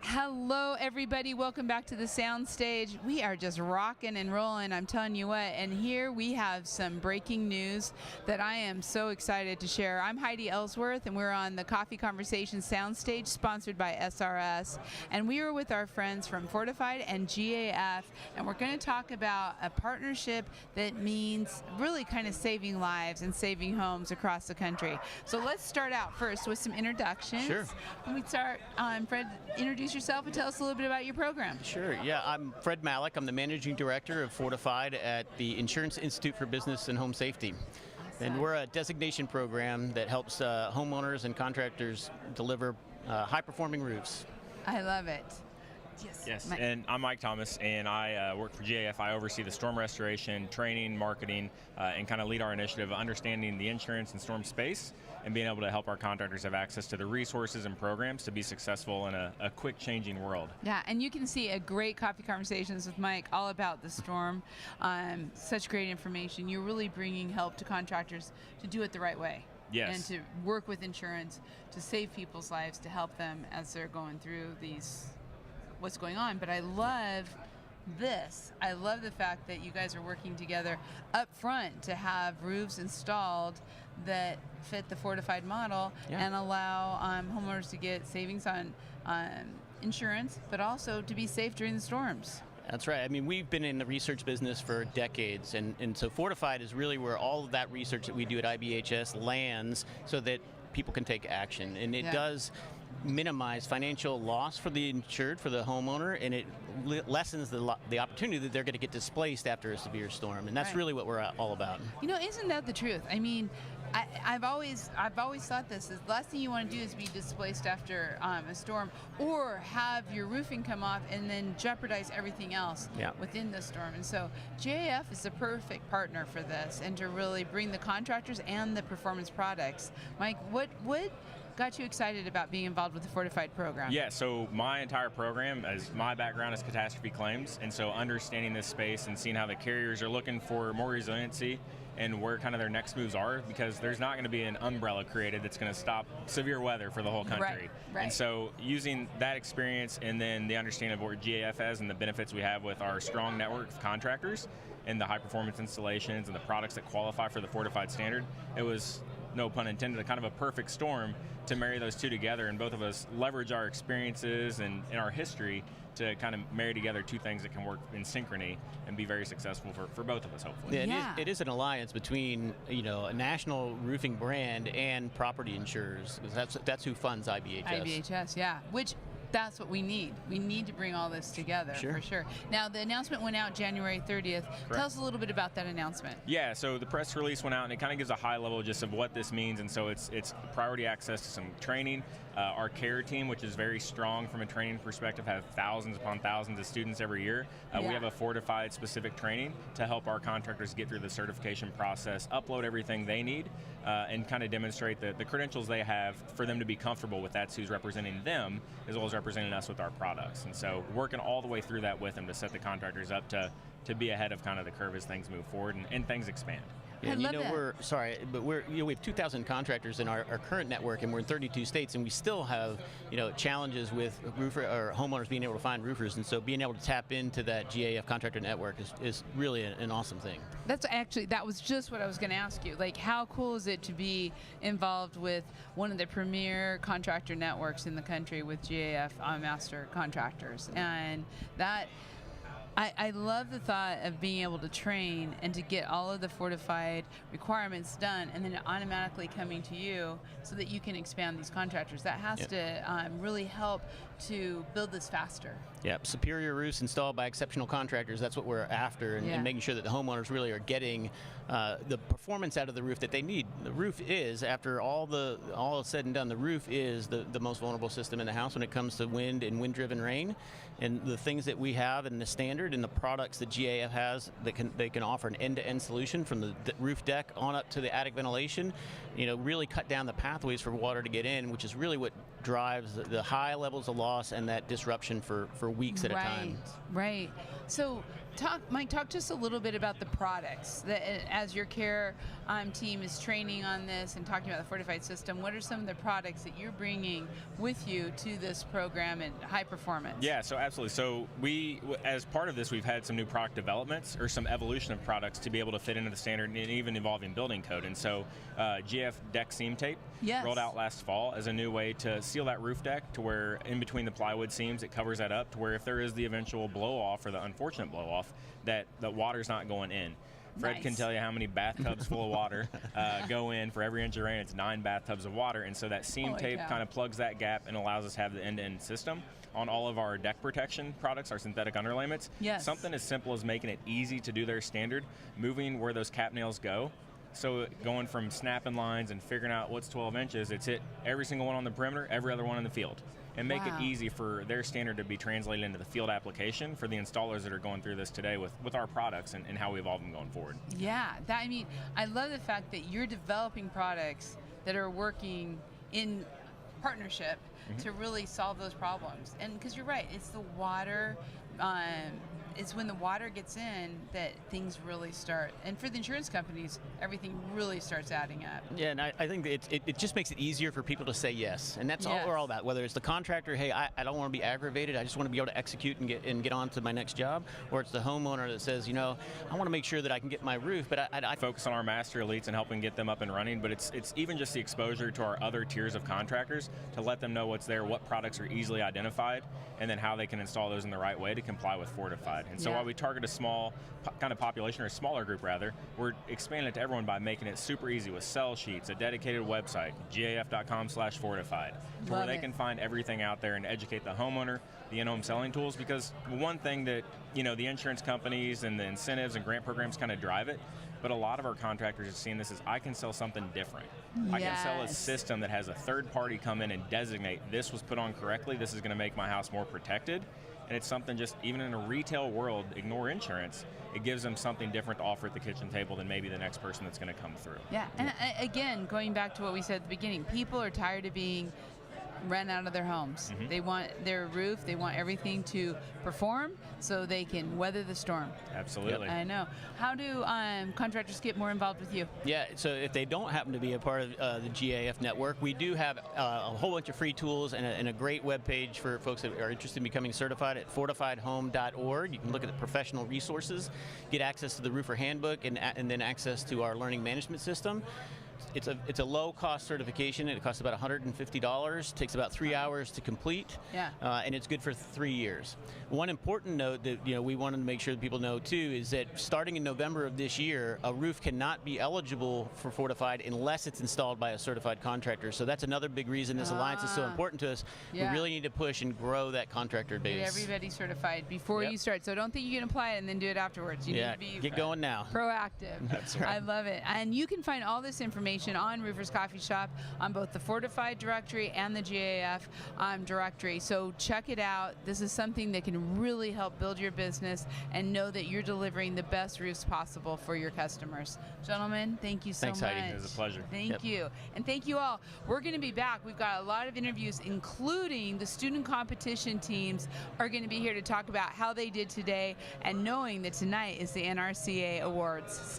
Hello, everybody. Welcome back to the sound stage. We are just rocking and rolling, I'm telling you what. And here we have some breaking news that I am so excited to share. I'm Heidi Ellsworth, and we're on the Coffee Conversation soundstage, sponsored by SRS. And we are with our friends from Fortified and GAF, and we're going to talk about a partnership that means really kind of saving lives and saving homes across the country. So let's start out first with some introductions. Sure. When we start, Fred, introduce yourself and tell us a little bit about your program. Sure, yeah, I'm Fred Malik. I'm the Managing Director of Fortified at the Insurance Institute for Business and Home Safety. And we're a designation program that helps homeowners and contractors deliver high-performing roofs. I love it. Yes, and I'm Mike Thomas, and I work for GAF. I oversee the storm restoration, training, marketing, and kind of lead our initiative of understanding the insurance and storm space and being able to help our contractors have access to the resources and programs to be successful in a quick changing world. Yeah, and you can see a great Coffee Conversations with Mike all about the storm. Such great information. You're really bringing help to contractors to do it the right way. Yes. And to work with insurance to save people's lives, to help them as they're going through what's going on. But I love this. I love the fact that you guys are working together up front to have roofs installed that fit the Fortified model and allow homeowners to get savings on insurance, but also to be safe during the storms. That's right. I mean, we've been in the research business for decades, and so Fortified is really where all of that research that we do at IBHS lands so that people can take action. And it does minimize financial loss for the insured, for the homeowner, and it lessens the opportunity that they're going to get displaced after a severe storm. And that's really what we're all about. You know, isn't that the truth? I mean, I've always thought this is the last thing you want to do is be displaced after a storm, or have your roofing come off and then jeopardize everything else within the storm. And so GAF is the perfect partner for this, and to really bring the contractors and the performance products. Mike, what got you excited about being involved with the Fortified program? Yeah, so my entire program, as my background is catastrophe claims, and so understanding this space and seeing how the carriers are looking for more resiliency and where kind of their next moves are, because there's not going to be an umbrella created that's going to stop severe weather for the whole country. Right. And so using that experience and then the understanding of what GAF has and the benefits we have with our strong network of contractors and the high performance installations and the products that qualify for the Fortified standard, it was, no pun intended, a kind of a perfect storm to marry those two together, and both of us leverage our experiences and our history to kind of marry together two things that can work in synchrony and be very successful for both of us, hopefully. Yeah, it is an alliance between a national roofing brand and property insurers. That's who funds IBHS. IBHS, yeah. Which that's what we need. We need to bring all this together, for sure. Now, the announcement went out January 30th. Correct. Tell us a little bit about that announcement. Yeah, so the press release went out, and it kind of gives a high level just of what this means. And so it's priority access to some training. Our care team, which is very strong from a training perspective, have thousands upon thousands of students every year. We have a Fortified specific training to help our contractors get through the certification process, upload everything they need, and kind of demonstrate the credentials they have for them to be comfortable with. That's who's representing them, as well as representing us with our products. And so working all the way through that with them to set the contractors up to be ahead of kind of the curve as things move forward and things expand. Yeah, and we have 2,000 contractors in our current network, and we're in 32 states, and we still have challenges with homeowners being able to find roofers, and so being able to tap into that GAF contractor network is really an awesome thing. That was just what I was going to ask you. Like, how cool is it to be involved with one of the premier contractor networks in the country with GAF master contractors? And that, I love the thought of being able to train and to get all of the Fortified requirements done, and then automatically coming to you so that you can expand these contractors. That has to really help to build this faster. Yep, superior roofs installed by exceptional contractors. That's what we're after, and making sure that the homeowners really are getting the performance out of the roof that they need. The roof is, after all is said and done, the roof is the most vulnerable system in the house when it comes to wind and wind-driven rain. And the things that we have in the standard and the products that GAF has, they can offer an end-to-end solution from the roof deck on up to the attic ventilation. Really cut down the pathways for water to get in, which is really what drives the high levels of loss and that disruption for weeks at a time. Right. So, Mike, talk just a little bit about the products that, as your care team is training on this and talking about the fortified system. What are some of the products that you're bringing with you to this program in high performance? Yeah, so absolutely. So we, as part of this, we've had some new product developments or some evolution of products to be able to fit into the standard and even involving building code. And so GAF deck seam tape rolled out last fall as a new way to seal that roof deck to where in between the plywood seams it covers that up to where if there is the eventual blow off or the unfortunate blow off, that the water's not going in. Fred can tell you how many bathtubs full of water go in. For every inch of rain, it's 9 bathtubs of water. And so that seam tape kind of plugs that gap and allows us to have the end-to-end system on all of our deck protection products, our synthetic underlayments. Something as simple as making it easy to do their standard, moving where those cap nails go. So going from snapping lines and figuring out what's 12 inches, it's hit every single one on the perimeter, every other one in the field. And make it easy for their standard to be translated into the field application for the installers that are going through this today with our products and how we evolve them going forward. Yeah, I mean, I love the fact that you're developing products that are working in partnership to really solve those problems. And because you're right, it's the water, it's when the water gets in that things really start. And for the insurance companies, everything really starts adding up. Yeah, and I think it just makes it easier for people to say yes. And that's all we're all about. Whether it's the contractor, hey, I don't want to be aggravated, I just want to be able to execute and get on to my next job. Or it's the homeowner that says, you know, I want to make sure that I can get my roof, but I focus on our master elites and helping get them up and running. But it's even just the exposure to our other tiers of contractors to let them know what's there, what products are easily identified, and then how they can install those in the right way to comply with Fortified. And so while we target a small kind of population, or a smaller group rather, we're expanding it to everyone by making it super easy with sell sheets, a dedicated website, gaf.com/fortified, to where they can find everything out there and educate the homeowner, the in-home selling tools. Because one thing that, you know, the insurance companies and the incentives and grant programs kind of drive it, but a lot of our contractors are seeing this as, I can sell something different. I can sell a system that has a third party come in and designate this was put on correctly, this is going to make my house more protected. And it's something just, even in a retail world, ignore insurance, it gives them something different to offer at the kitchen table than maybe the next person that's going to come through. Yeah, and again, going back to what we said at the beginning, people are tired of being rent out of their homes. They want their roof, they want everything to perform so they can weather the storm. Absolutely. I know. How do contractors get more involved with you? Yeah, so if they don't happen to be a part of the GAF network, we do have a whole bunch of free tools and a great webpage for folks that are interested in becoming certified at fortifiedhome.org. You can look at the professional resources, get access to the roofer handbook, and then access to our learning management system. It's a low-cost certification. It costs about $150. Takes about 3 hours to complete. And it's good for 3 years. One important note that we wanted to make sure that people know too is that starting in November of this year, a roof cannot be eligible for Fortified unless it's installed by a certified contractor. So that's another big reason this alliance is so important to us. We really need to push and grow that contractor base. Get everybody certified before you start. So don't think you can apply it and then do it afterwards. You need to be get going now. Proactive. That's right. I love it. And you can find all this information on Roofers Coffee Shop on both the Fortified directory and the GAF directory. So check it out. This is something that can really help build your business and know that you're delivering the best roofs possible for your customers. Gentlemen, thank you so much. Thanks, Heidi. It was a pleasure. Thank you. And thank you all. We're going to be back. We've got a lot of interviews, including the student competition teams are going to be here to talk about how they did today, and knowing that tonight is the NRCA Awards.